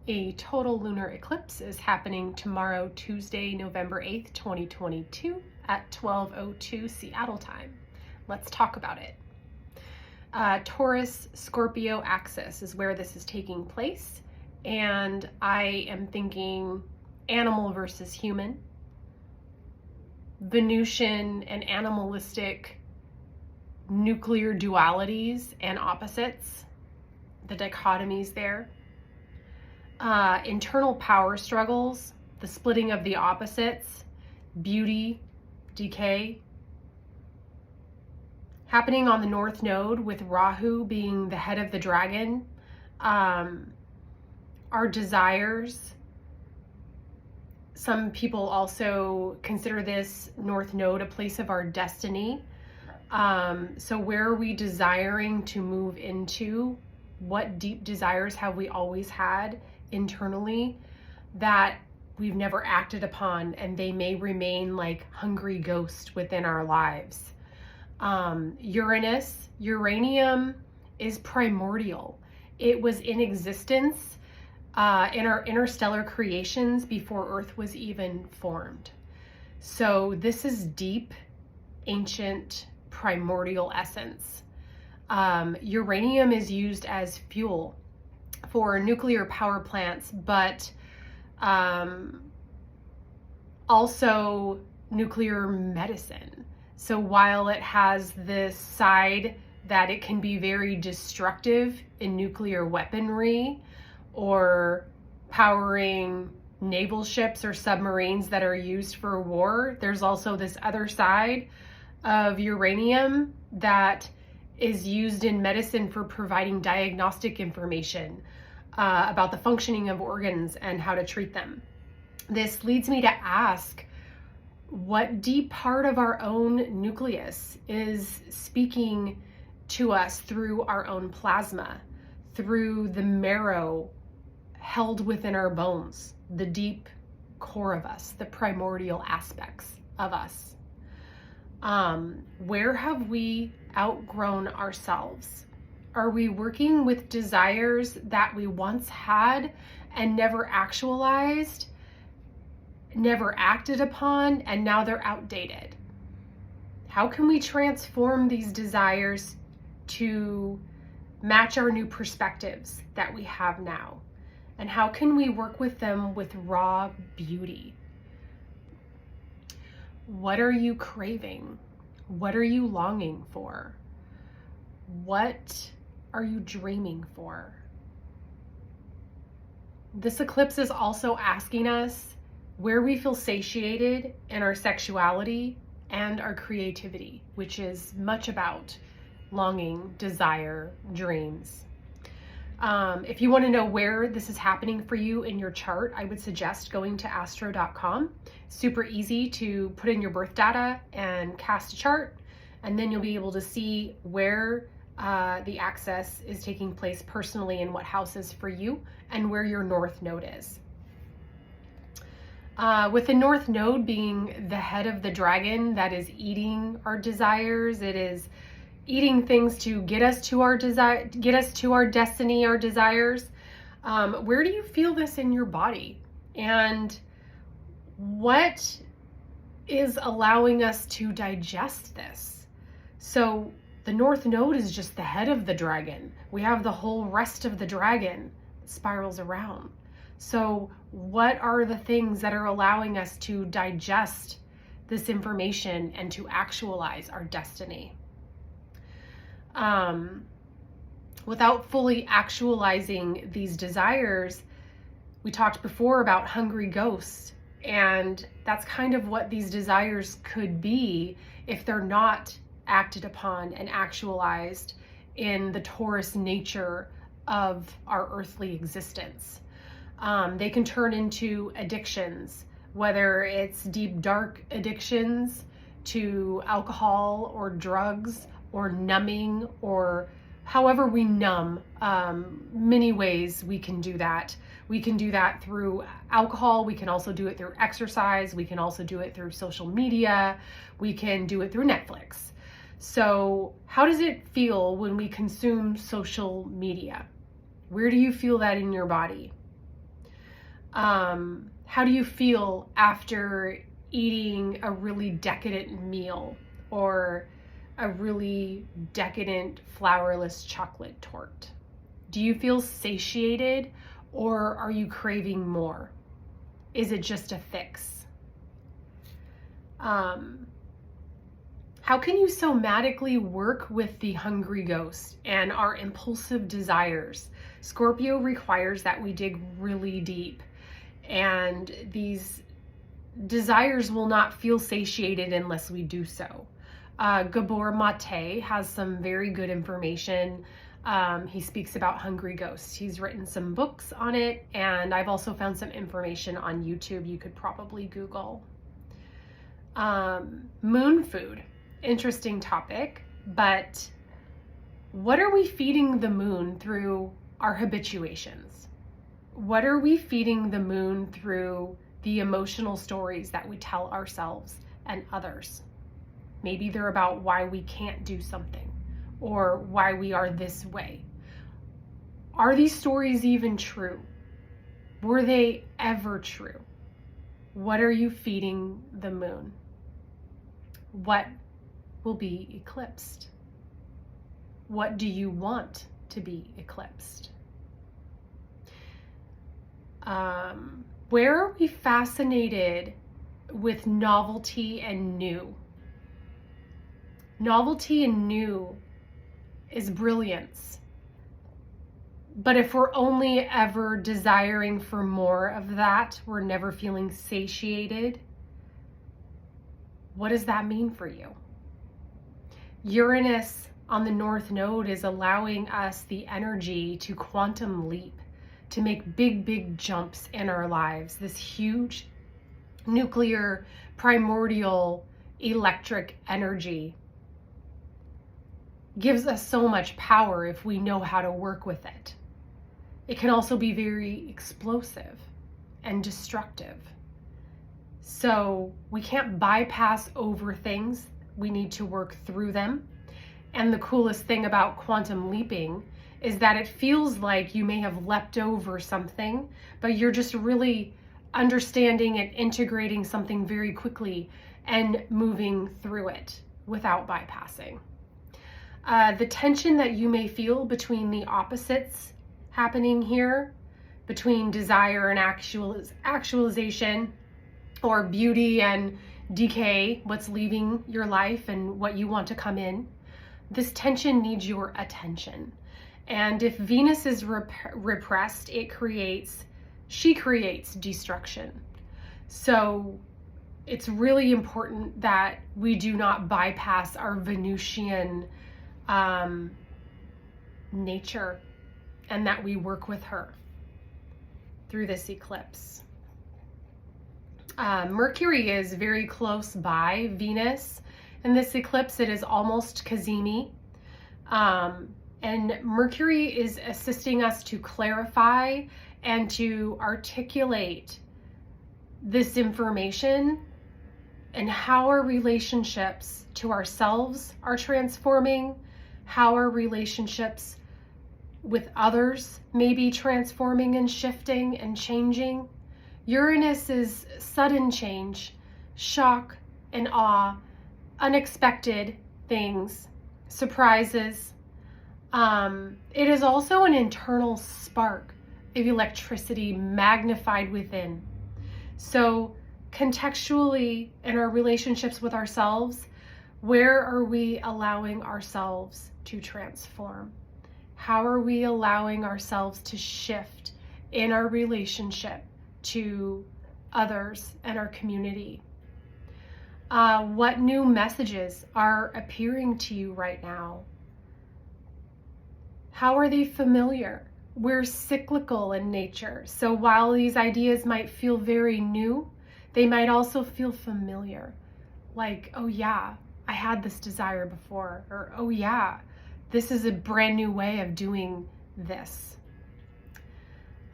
A total lunar eclipse is happening tomorrow, Tuesday, November 8th, 2022 at 12:02 Seattle time. Let's talk about it. Taurus Scorpio axis is where this is taking place, and I am thinking animal versus human, Venusian and animalistic nuclear dualities and opposites, the dichotomies there. Internal power struggles, the splitting of the opposites, beauty, decay. Happening on the North Node with Rahu being the head of the dragon. Our desires. Some people also consider this North Node a place of our destiny. So where are we desiring to move into? What deep desires have we always had internally that we've never acted upon, and they may remain like hungry ghosts within our lives? Uranium is primordial. It was in existence in our interstellar creations before Earth was even formed. So this is deep, ancient, primordial essence. Uranium is used as fuel for nuclear power plants, but also nuclear medicine. So while it has this side that it can be very destructive in nuclear weaponry or powering naval ships or submarines that are used for war, there's also this other side of uranium that is used in medicine for providing diagnostic information about the functioning of organs and how to treat them. This leads me to ask, what deep part of our own nucleus is speaking to us through our own plasma, through the marrow held within our bones, the deep core of us, the primordial aspects of us? Where have we outgrown ourselves? Are we working with desires that we once had and never actualized, never acted upon, and now they're outdated? How can we transform these desires to match our new perspectives that we have now? And how can we work with them with raw beauty? What are you craving? What are you longing for? What are you dreaming for? This eclipse is also asking us where we feel satiated in our sexuality and our creativity, which is much about longing, desire, dreams. If you want to know where this is happening for you in your chart, I would suggest going to astro.com. Super easy to put in your birth data and cast a chart, and then you'll be able to see where the axis is taking place personally in what houses for you and where your North Node is. With the North Node being the head of the dragon that is eating our desires, it is eating things to get us to our desire, get us to our destiny, our desires. Where do you feel this in your body? And what is allowing us to digest this? So the North Node is just the head of the dragon. We have the whole rest of the dragon that spirals around. So what are the things that are allowing us to digest this information and to actualize our destiny? Without fully actualizing these desires, we talked before about hungry ghosts, and that's kind of what these desires could be if they're not acted upon and actualized in the Taurus nature of our earthly existence. They can turn into addictions, whether it's deep, dark addictions to alcohol or drugs or numbing, or however we numb. Many ways we can do that. We can do that through alcohol. We can also do it through exercise. We can also do it through social media. We can do it through Netflix. So how does it feel when we consume social media? Where do you feel that in your body? How do you feel after eating a really decadent meal or a really decadent flourless chocolate torte? Do you feel satiated, or are you craving more? Is it just a fix? How can you somatically work with the hungry ghost and our impulsive desires? Scorpio requires that we dig really deep, and these desires will not feel satiated unless we do so. Gabor Mate has some very good information. He speaks about hungry ghosts. He's written some books on it, and I've also found some information on YouTube you could probably Google. Moon food, interesting topic, but what are we feeding the moon through our habituations? What are we feeding the moon through the emotional stories that we tell ourselves and others? Maybe they're about why we can't do something or why we are this way. Are these stories even true? Were they ever true? What are you feeding the moon? What will be eclipsed? What do you want to be eclipsed? Where are we fascinated with novelty and new? Novelty and new is brilliance. But if we're only ever desiring for more of that, we're never feeling satiated. What does that mean for you? Uranus on the North Node is allowing us the energy to quantum leap, to make big, big jumps in our lives. This huge nuclear, primordial, electric energy gives us so much power if we know how to work with it. It can also be very explosive and destructive. So we can't bypass over things. We need to work through them. And the coolest thing about quantum leaping is that it feels like you may have leapt over something, but you're just really understanding and integrating something very quickly and moving through it without bypassing. The tension that you may feel between the opposites happening here, between desire and actualization, or beauty and decay, what's leaving your life and what you want to come in, this tension needs your attention. And if Venus is repressed, she creates destruction. So it's really important that we do not bypass our Venusian nature, and that we work with her through this eclipse. Mercury is very close by Venus. In this eclipse, it is almost cazimi. And Mercury is assisting us to clarify and to articulate this information and how our relationships to ourselves are transforming, how our relationships with others may be transforming and shifting and changing. Uranus is sudden change, shock and awe, unexpected things, surprises. It is also an internal spark of electricity magnified within. So contextually, in our relationships with ourselves, where are we allowing ourselves to transform? How are we allowing ourselves to shift in our relationship to others and our community? What new messages are appearing to you right now? How are they familiar? We're cyclical in nature. So while these ideas might feel very new, they might also feel familiar. Like, oh yeah, I had this desire before. Or, oh yeah, this is a brand new way of doing this.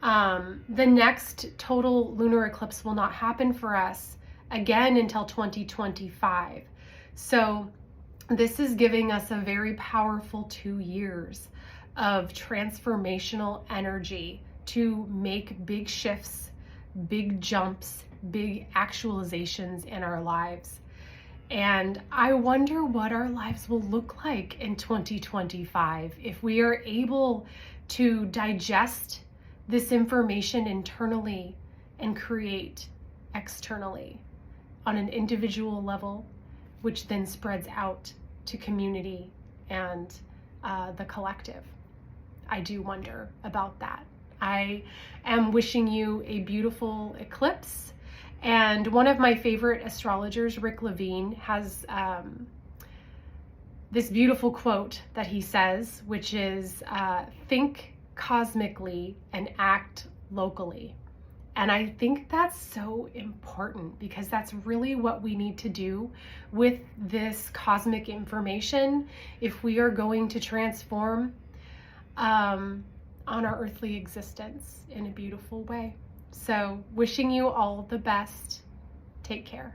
The next total lunar eclipse will not happen for us again until 2025. So this is giving us a very powerful 2 years of transformational energy to make big shifts, big jumps, big actualizations in our lives. And I wonder what our lives will look like in 2025 if we are able to digest this information internally and create externally on an individual level, which then spreads out to community and the collective. I do wonder about that. I am wishing you a beautiful eclipse. And one of my favorite astrologers, Rick Levine, has this beautiful quote that he says, which is, think cosmically and act locally. And I think that's so important because that's really what we need to do with this cosmic information if we are going to transform on our earthly existence in a beautiful way. So wishing you all the best. Take care.